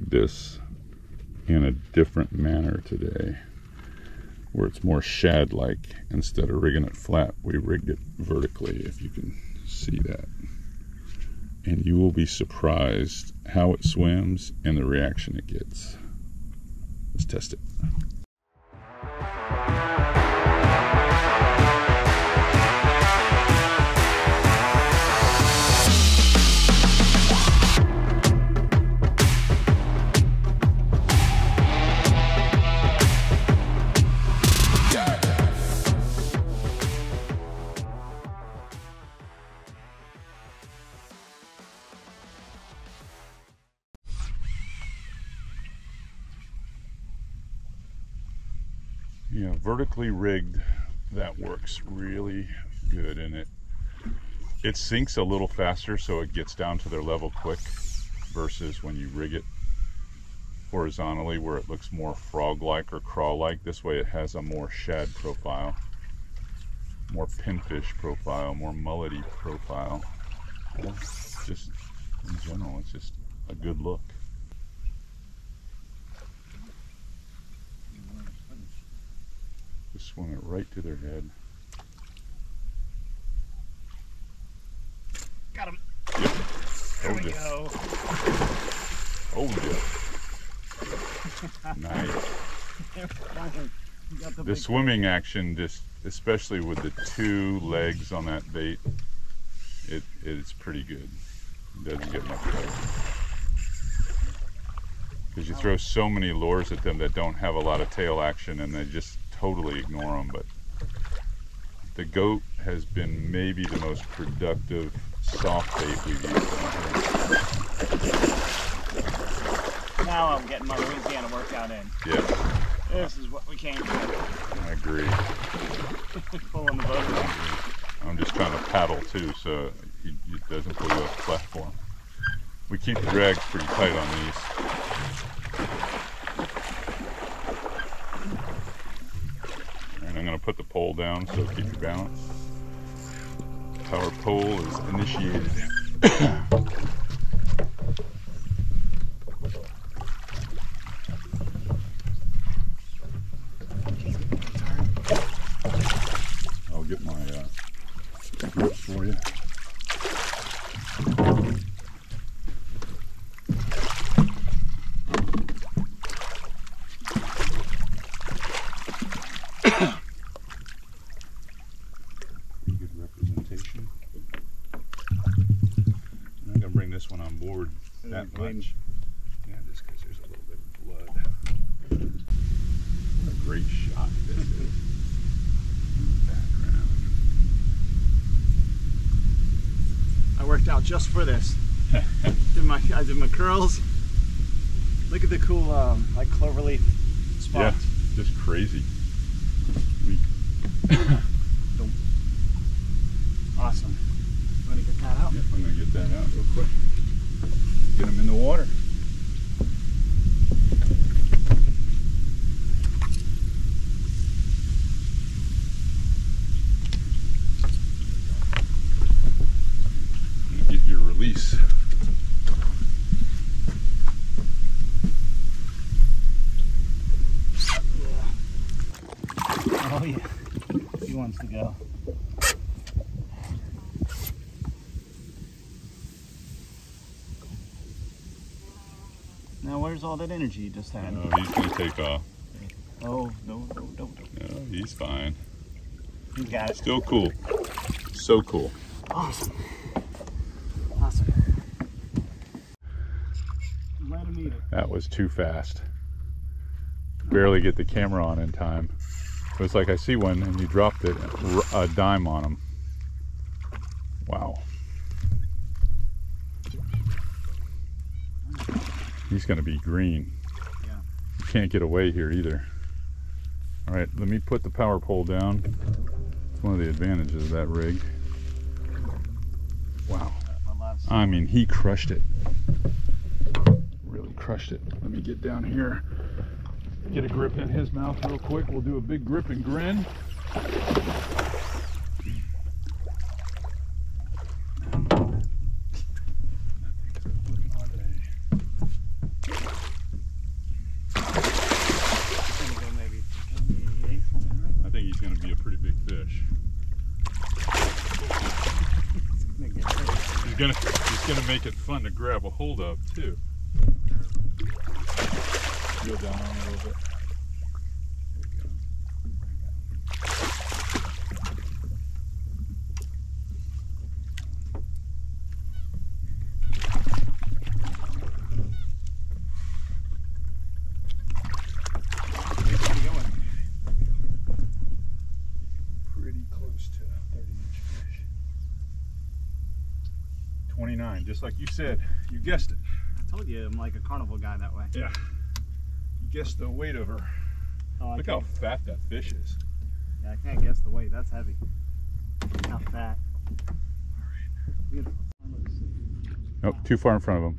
rig this in a different manner today, where it's more shad-like. Instead of rigging it flat, we rigged it vertically, if you can see that. And you will be surprised how it swims and the reaction it gets. Let's test it. Yeah, vertically rigged, that works really good, and it sinks a little faster, so it gets down to their level quick, versus when you rig it horizontally where it looks more frog-like or crawl-like. This way it has a more shad profile, more pinfish profile, more mullety profile. Just in general, it's just a good look. Just swim it right to their head. Got him. Yep. There we go. Oh yeah. Nice. The swimming action, just especially with the two legs on that bait, it's pretty good. It doesn't get much better. Because you throw so many lures at them that don't have a lot of tail action, and they just totally ignore them. But the goat has been maybe the most productive soft bait we've used. Now I'm getting my Louisiana workout in. Yeah. This is what we came to. I agree. Pulling the boat. I'm just trying to paddle too, so it doesn't put you off the platform. We keep the drags pretty tight on these. And I'm going to put the pole down so it keeps your balance. Power pole is initiated. I'll get my grips for you. Good representation. I'm not going to bring this one on board that much. Yeah, just because there's a little bit of blood. What a great shot this is. In the background. I worked out just for this. I did my curls. Look at the cool like cloverleaf spots. Yeah, just crazy. Awesome. You want to get that out? Yep, I'm going to get that out real quick. Get them in the water. Get your release. Oh yeah, he wants to go. Now where's all that energy you just had? Oh, he's going to take off. Oh, no. No, he's fine. He's got it. Still cool. So cool. Awesome. Awesome. Let him eat it. That was too fast. Barely get the camera on in time. It was like I see one and you dropped it, a dime on him. Wow. He's going to be green. Yeah. You can't get away here either. All right, let me put the power pole down. It's one of the advantages of that rig. Wow. I mean, he crushed it. Really crushed it. Let me get down here. Get a grip in his mouth real quick. We'll do a big grip and grin. It's gonna make it fun to grab a hold of too. Go down on a little bit. Pretty close to 30-inch fish. 29, just like you said. You guessed it. I told you I'm like a carnival guy that way. Yeah. You guessed the weight of her. Oh, Look how fat that fish is. Yeah, I can't guess the weight. That's heavy. How fat. Beautiful. Nope, too far in front of him.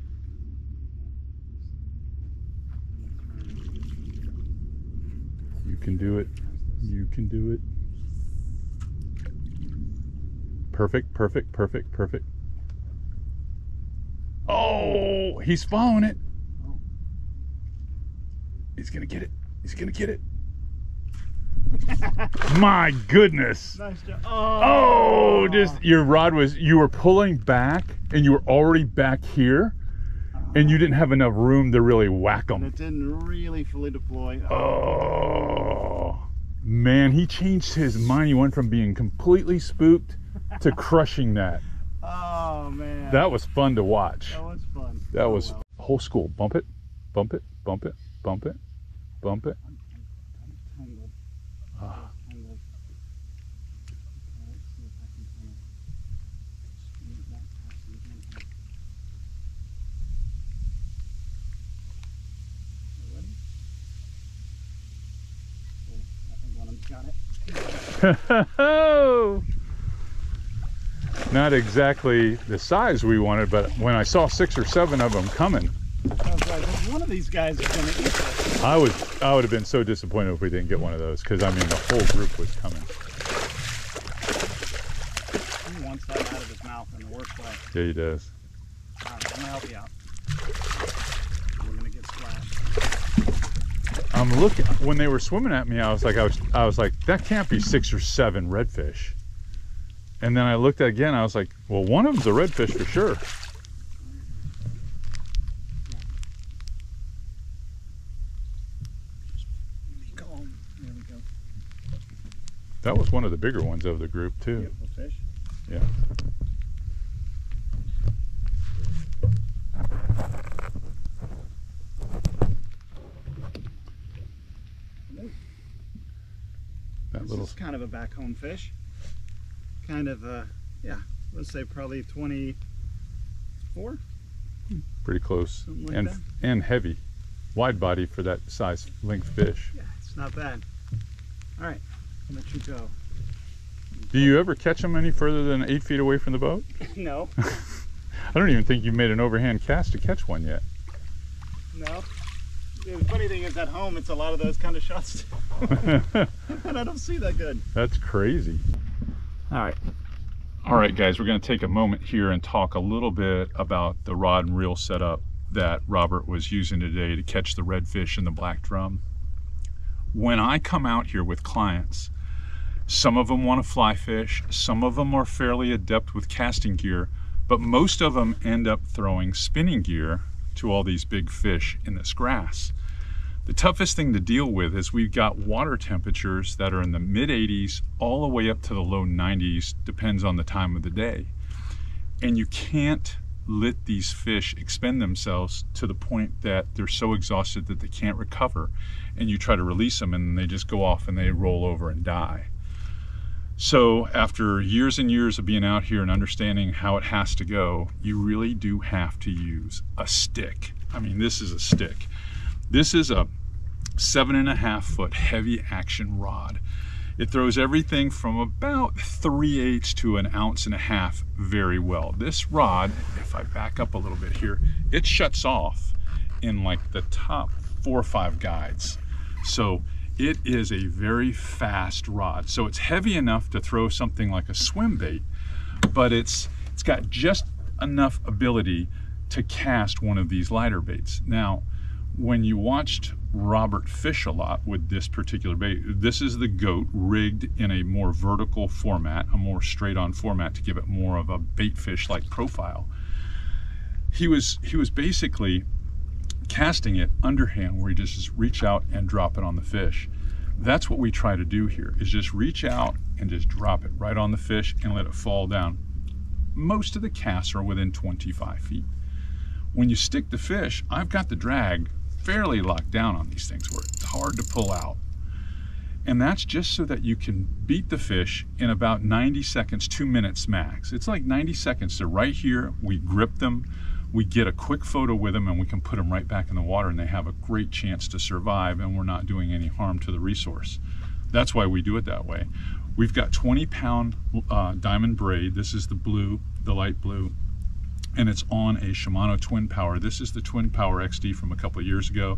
You can do it. You can do it. Perfect, perfect, perfect, perfect. Oh, he's following it. He's gonna get it. He's gonna get it. My goodness. Nice job. Oh, just your rod was, you were pulling back and you were already back here and you didn't have enough room to really whack them. And it didn't really fully deploy. Oh, man, he changed his mind. He went from being completely spooked to crushing that. Oh, man. That was fun to watch. That was fun. That was whole school. Bump it, bump it, bump it, bump it, bump it. Tangled. Ah. Tangled. Okay, let's see if I can kind of smooth that passing gently. You ready? Cool. I think one of them's got it. Not exactly the size we wanted, but when I saw 6 or 7 of them coming, I was like, one of these guys is going to eat this. I would have been so disappointed if we didn't get one of those, because I mean the whole group was coming. He wants that out of his mouth in the worst way. Yeah, he does. All right, I'm going to help you out. We're going to get splashed. I'm looking, when they were swimming at me, I was like, that can't be 6 or 7 redfish. And then I looked at it again, I was like, well, one of them's a redfish for sure. Be calm. There we go. That was one of the bigger ones of the group too. Beautiful fish. Yeah. That This little is kind of a back home fish. Kind of, yeah, let's say probably 24. pretty close. Something like and that. and heavy. Wide body for that size length fish. Yeah, it's not bad. All right, I'll let you go. Do you ever catch them any further than 8 feet away from the boat? No. I don't even think you've made an overhand cast to catch one yet. No. The funny thing is at home, it's a lot of those kind of shots. And I don't see that good. That's crazy. All right. All right, guys, we're going to take a moment here and talk a little bit about the rod and reel setup that Robert was using today to catch the redfish in the black drum. When I come out here with clients, some of them want to fly fish, some of them are fairly adept with casting gear, but most of them end up throwing spinning gear to all these big fish in this grass. The toughest thing to deal with is we've got water temperatures that are in the mid 80s all the way up to the low 90s, depends on the time of the day. And you can't let these fish expend themselves to the point that they're so exhausted that they can't recover. And you try to release them and they just go off and they roll over and die. So after years and years of being out here and understanding how it has to go, you really do have to use a stick. I mean, this is a stick. This is a 7.5 foot heavy action rod. It throws everything from about 3/8 to 1.5 ounces very well. This rod, if I back up a little bit here, it shuts off in like the top 4 or 5 guides. So it is a very fast rod. So it's heavy enough to throw something like a swim bait, but it's got just enough ability to cast one of these lighter baits. Now, when you watched Robert fish a lot with this particular bait, this is the goat rigged in a more vertical format, a more straight on format to give it more of a bait fish like profile. he was basically casting it underhand, where he just reach out and drop it on the fish. That's what we try to do here, is just reach out and just drop it right on the fish and let it fall down. Most of the casts are within 25 feet. When you stick the fish, I've got the drag fairly locked down on these things where it's hard to pull out. And that's just so that you can beat the fish in about 90 seconds, 2 minutes max. It's like 90 seconds. They're right here, we grip them, we get a quick photo with them, and we can put them right back in the water, and they have a great chance to survive, and we're not doing any harm to the resource. That's why we do it that way. We've got 20-pound diamond braid. This is the blue, the light blue, and it's on a Shimano Twin Power. This is the Twin Power XD from a couple of years ago.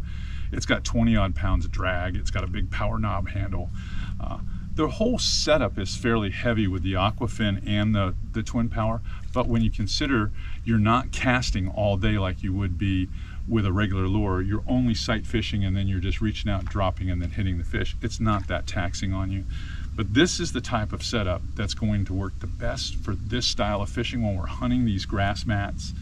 It's got 20-odd pounds of drag. It's got a big power knob handle. The whole setup is fairly heavy with the Aquafin and the Twin Power, but when you consider you're not casting all day like you would be with a regular lure, you're only sight fishing and then you're just reaching out, dropping, and then hitting the fish. It's not that taxing on you. But this is the type of setup that's going to work the best for this style of fishing when we're hunting these grass mats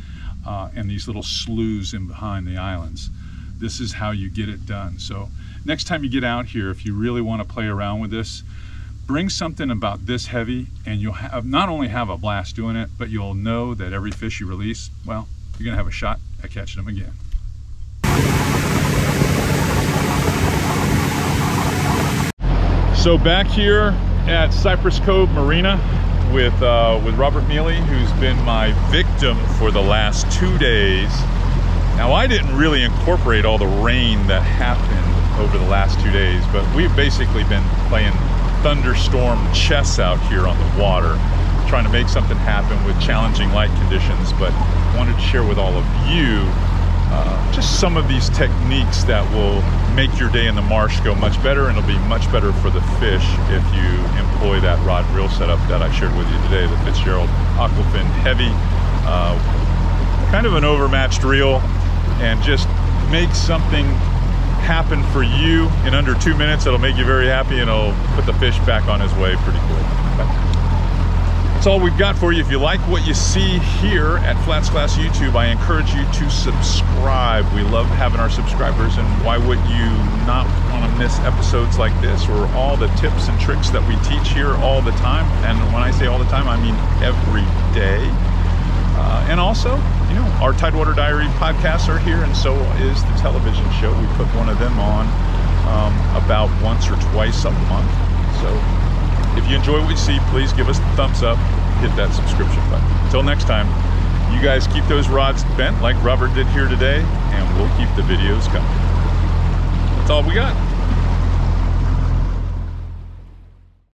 and these little sloughs in behind the islands. This is how you get it done. So next time you get out here, if you really want to play around with this, bring something about this heavy, and you'll have not only have a blast doing it, but you'll know that every fish you release, well, you're gonna have a shot at catching them again. So back here at Cypress Cove Marina with Robert Mealy, who's been my victim for the last 2 days. Now, I didn't really incorporate all the rain that happened over the last 2 days, but we've basically been playing thunderstorm chess out here on the water, trying to make something happen with challenging light conditions. But wanted to share with all of you just some of these techniques that will make your day in the marsh go much better, and it'll be much better for the fish if you employ that rod and reel setup that I shared with you today, the Fitzgerald Aquafin Heavy, kind of an overmatched reel, and just make something happen for you in under 2 minutes. It'll make you very happy, and it'll put the fish back on his way pretty quick. But that's all we've got for you. If you like what you see here at FlatsClass YouTube, I encourage you to subscribe. We love having our subscribers, and why would you not want to miss episodes like this, or all the tips and tricks that we teach here all the time? And when I say all the time, I mean every day. And also, you know, our Tidewater Diary podcasts are here, and so is the television show. We put one of them on about once or twice a month. So if you enjoy what you see, please give us a thumbs up, hit that subscription button. Until next time, you guys keep those rods bent like Robert did here today, and we'll keep the videos coming. That's all we got.